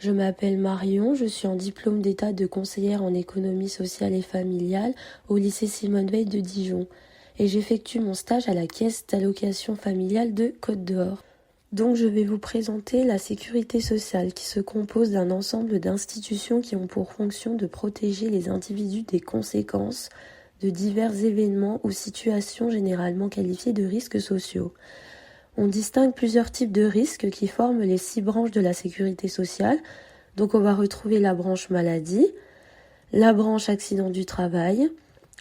Je m'appelle Marion, je suis en diplôme d'état de conseillère en économie sociale et familiale au lycée Simone Veil de Dijon et j'effectue mon stage à la caisse d'allocation familiale de Côte d'Or. Donc je vais vous présenter la sécurité sociale qui se compose d'un ensemble d'institutions qui ont pour fonction de protéger les individus des conséquences de divers événements ou situations généralement qualifiées de risques sociaux. On distingue plusieurs types de risques qui forment les 6 branches de la sécurité sociale. Donc on va retrouver la branche maladie, la branche accident du travail,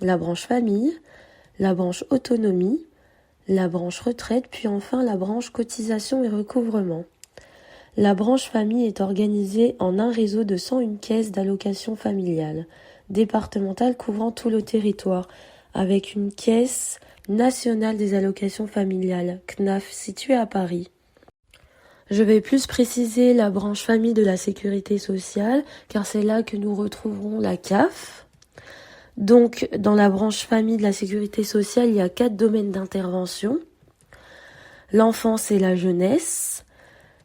la branche famille, la branche autonomie, la branche retraite, puis enfin la branche cotisation et recouvrement. La branche famille est organisée en un réseau de 101 caisses d'allocation familiale, départementale couvrant tout le territoire, avec une caisse nationale des allocations familiales, CNAF, située à Paris. Je vais plus préciser la branche famille de la sécurité sociale, car c'est là que nous retrouverons la CAF. Donc, dans la branche famille de la sécurité sociale, il y a 4 domaines d'intervention. L'enfance et la jeunesse,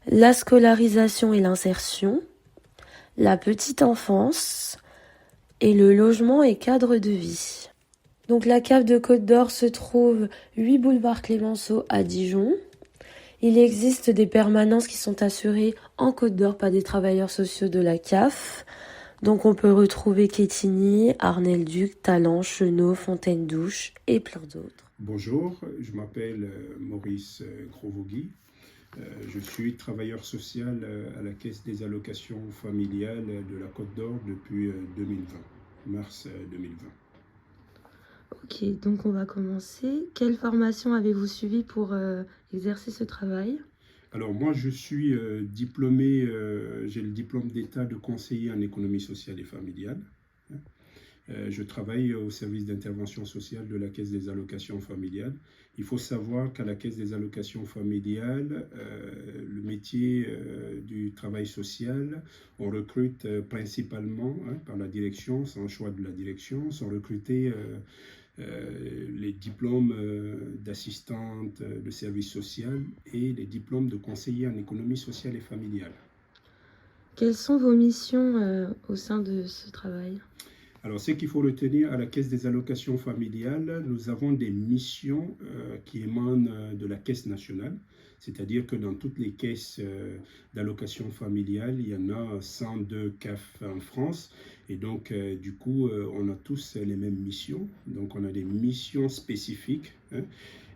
la scolarisation et l'insertion, la petite enfance et le logement et cadre de vie. Donc la CAF de Côte d'Or se trouve 8 boulevard Clémenceau à Dijon. Il existe des permanences qui sont assurées en Côte d'Or par des travailleurs sociaux de la CAF. Donc on peut retrouver Quetigny, Arnel-Duc, Talent, Chenot, Fontaine-Douche et plein d'autres. Bonjour, je m'appelle Maurice Grovogui. Je suis travailleur social à la Caisse des allocations familiales de la Côte d'Or depuis 2020, mars 2020. Ok, donc on va commencer. Quelle formation avez-vous suivi pour exercer ce travail ? Alors moi je suis diplômé, j'ai le diplôme d'état de conseiller en économie sociale et familiale. Je travaille au service d'intervention sociale de la Caisse des allocations familiales. Il faut savoir qu'à la Caisse des allocations familiales, le métier du travail social, on recrute principalement par la direction, c'est un choix de la direction, sont recrutés les diplômes d'assistante de service social et les diplômes de conseiller en économie sociale et familiale. Quelles sont vos missions au sein de ce travail ? Alors, ce qu'il faut retenir, à la Caisse des allocations familiales, nous avons des missions qui émanent de la Caisse nationale. C'est-à-dire que dans toutes les caisses d'allocations familiales, il y en a 102 CAF en France. Et donc, du coup, on a tous les mêmes missions. Donc, on a des missions spécifiques.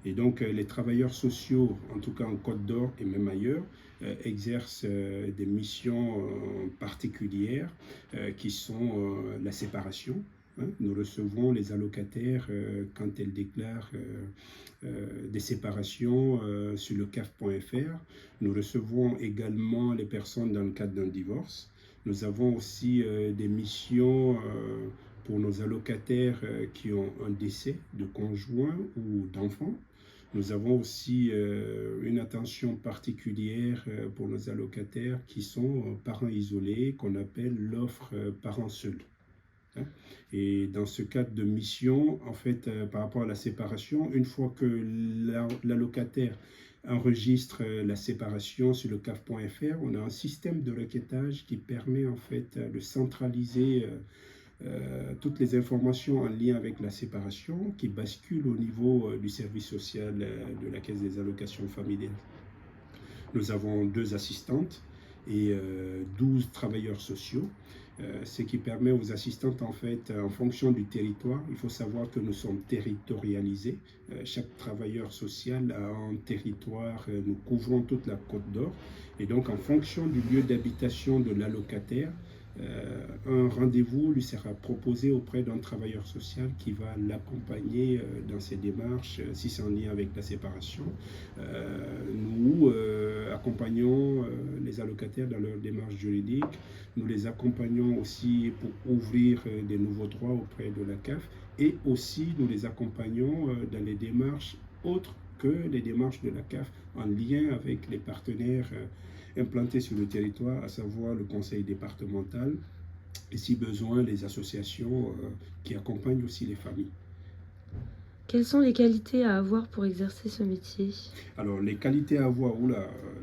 Et donc, les travailleurs sociaux, en tout cas en Côte d'Or et même ailleurs, exercent des missions particulières qui sont la séparation. Nous recevons les allocataires quand elles déclarent des séparations sur le CAF.fr. Nous recevons également les personnes dans le cadre d'un divorce. Nous avons aussi des missions pour nos allocataires qui ont un décès de conjoint ou d'enfant. Nous avons aussi une attention particulière pour nos allocataires qui sont parents isolés, qu'on appelle l'offre parents seuls. Et dans ce cadre de mission, en fait, par rapport à la séparation, une fois que l'allocataire enregistre la séparation sur le CAF.fr, on a un système de requêtage qui permet en fait de centraliser toutes les informations en lien avec la séparation qui basculent au niveau du service social de la Caisse des allocations familiales. Nous avons 2 assistantes et 12 travailleurs sociaux, ce qui permet aux assistantes, en fait, en fonction du territoire, il faut savoir que nous sommes territorialisés. Chaque travailleur social a un territoire, nous couvrons toute la Côte d'Or. Et donc, en fonction du lieu d'habitation de l'allocataire, un rendez-vous lui sera proposé auprès d'un travailleur social qui va l'accompagner dans ses démarches, si c'est en lien avec la séparation. Nous accompagnons les allocataires dans leurs démarches juridiques. Nous les accompagnons aussi pour ouvrir des nouveaux droits auprès de la CAF et aussi nous les accompagnons dans les démarches autres que les démarches de la CAF en lien avec les partenaires implantés sur le territoire, à savoir le conseil départemental et si besoin les associations qui accompagnent aussi les familles. Quelles sont les qualités à avoir pour exercer ce métier ? Alors les qualités à avoir,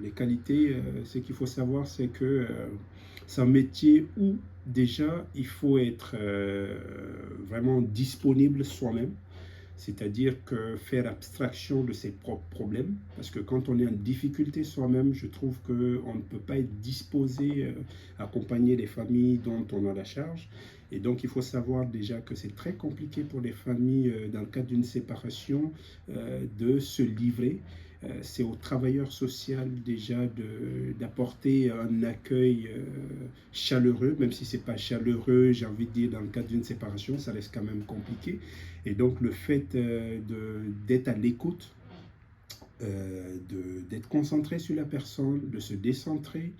les qualités, ce qu'il faut savoir c'est que C'est un métier où déjà il faut être vraiment disponible soi-même, c'est-à-dire que faire abstraction de ses propres problèmes, parce que quand on est en difficulté soi-même, je trouve qu'on ne peut pas être disposé à accompagner les familles dont on a la charge. Et donc il faut savoir déjà que c'est très compliqué pour les familles dans le cadre d'une séparation de se livrer. C'est au travailleur social déjà d'apporter un accueil chaleureux, même si c'est pas chaleureux, j'ai envie de dire, dans le cadre d'une séparation, ça reste quand même compliqué. Et donc le fait d'être à l'écoute, d'être concentré sur la personne, de se décentrer,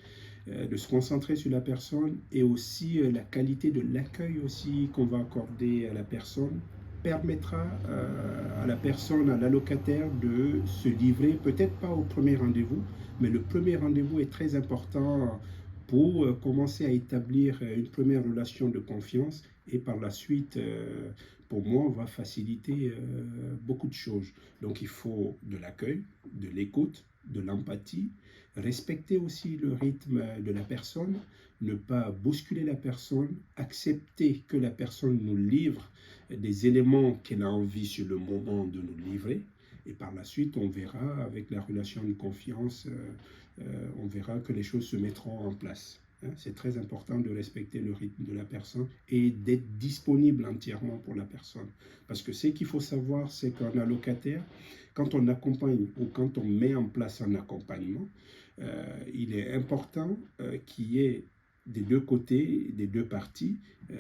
de se concentrer sur la personne, et aussi la qualité de l'accueil aussi qu'on va accorder à la personne permettra à la personne, à l'allocataire de se livrer, peut-être pas au premier rendez-vous, mais le premier rendez-vous est très important pour commencer à établir une première relation de confiance, et par la suite, pour moi, on va faciliter beaucoup de choses. Donc il faut de l'accueil, de l'écoute, de l'empathie, respecter aussi le rythme de la personne, ne pas bousculer la personne, accepter que la personne nous livre des éléments qu'elle a envie sur le moment de nous livrer. Et par la suite, on verra, avec la relation de confiance, on verra que les choses se mettront en place. C'est très important de respecter le rythme de la personne et d'être disponible entièrement pour la personne. Parce que ce qu'il faut savoir, c'est qu'un allocataire, quand on accompagne ou quand on met en place un accompagnement, il est important qu'il y ait des deux côtés, des deux parties,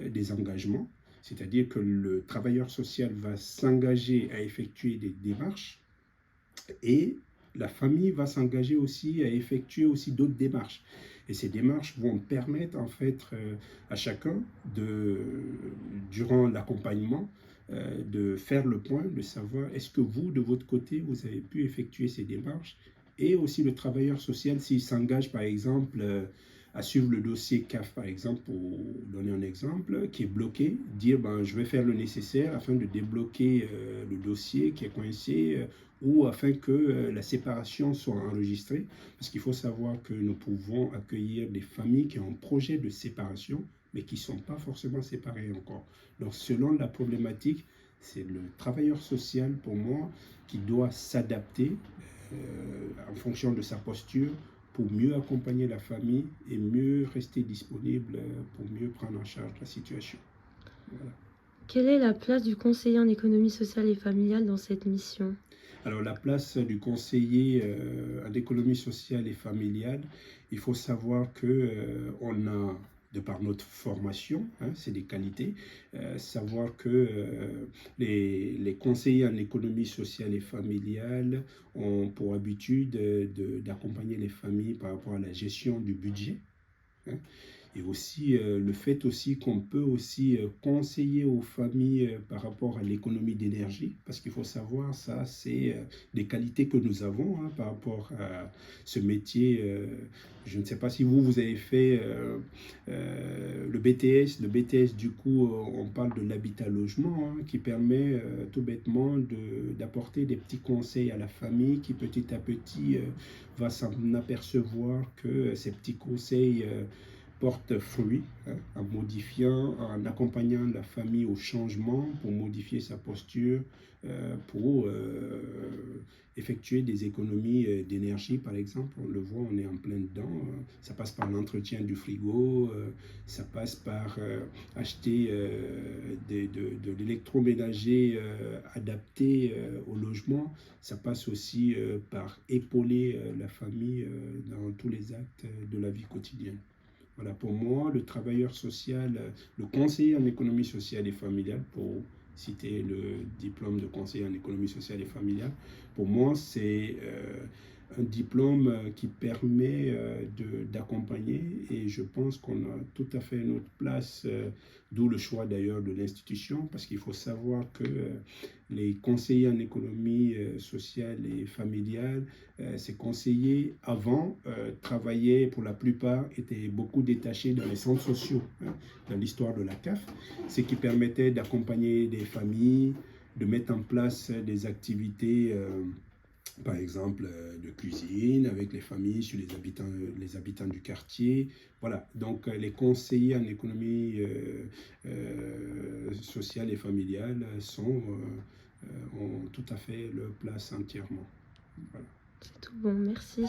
des engagements. C'est-à-dire que le travailleur social va s'engager à effectuer des démarches, et la famille va s'engager aussi à effectuer aussi d'autres démarches. Et ces démarches vont permettre en fait à chacun, durant l'accompagnement, de faire le point, de savoir est-ce que vous, de votre côté, vous avez pu effectuer ces démarches. Et aussi le travailleur social, s'il s'engage par exemple à suivre le dossier CAF, par exemple, pour donner un exemple, qui est bloqué, dire ben, je vais faire le nécessaire afin de débloquer le dossier qui est coincé, ou afin que la séparation soit enregistrée. Parce qu'il faut savoir que nous pouvons accueillir des familles qui ont un projet de séparation, mais qui ne sont pas forcément séparées encore. Donc selon la problématique, c'est le travailleur social, pour moi, qui doit s'adapter en fonction de sa posture, pour mieux accompagner la famille et mieux rester disponible pour mieux prendre en charge la situation. Voilà. Quelle est la place du conseiller en économie sociale et familiale dans cette mission? Alors la place du conseiller en économie sociale et familiale, il faut savoir que on a, de par notre formation, c'est des qualités, savoir que les conseillers en économie sociale et familiale ont pour habitude d'accompagner les familles par rapport à la gestion du budget. Et aussi le fait aussi qu'on peut aussi conseiller aux familles par rapport à l'économie d'énergie, parce qu'il faut savoir, ça c'est des qualités que nous avons par rapport à ce métier. Je ne sais pas si vous avez fait le BTS. Le BTS, du coup, on parle de l'habitat-logement, qui permet tout bêtement d'apporter des petits conseils à la famille qui petit à petit va s'en apercevoir que ces petits conseils porte fruit, en modifiant, en accompagnant la famille au changement pour modifier sa posture, pour effectuer des économies d'énergie, par exemple. On le voit, on est en plein dedans. Ça passe par l'entretien du frigo, ça passe par acheter de l'électroménager adapté au logement. Ça passe aussi par épauler la famille dans tous les actes de la vie quotidienne. Voilà, pour moi, le travailleur social, le conseiller en économie sociale et familiale, pour citer le diplôme de conseiller en économie sociale et familiale, pour moi, c'est un diplôme qui permet d'accompagner, et je pense qu'on a tout à fait notre place, d'où le choix d'ailleurs de l'institution, parce qu'il faut savoir que les conseillers en économie sociale et familiale, ces conseillers avant travaillaient, pour la plupart, étaient beaucoup détachés dans les centres sociaux, dans l'histoire de la CAF, ce qui permettait d'accompagner des familles, de mettre en place des activités par exemple, de cuisine avec les familles, sur les habitants du quartier. Voilà, donc les conseillers en économie sociale et familiale ont tout à fait leur place entièrement. Voilà. C'est tout bon, merci.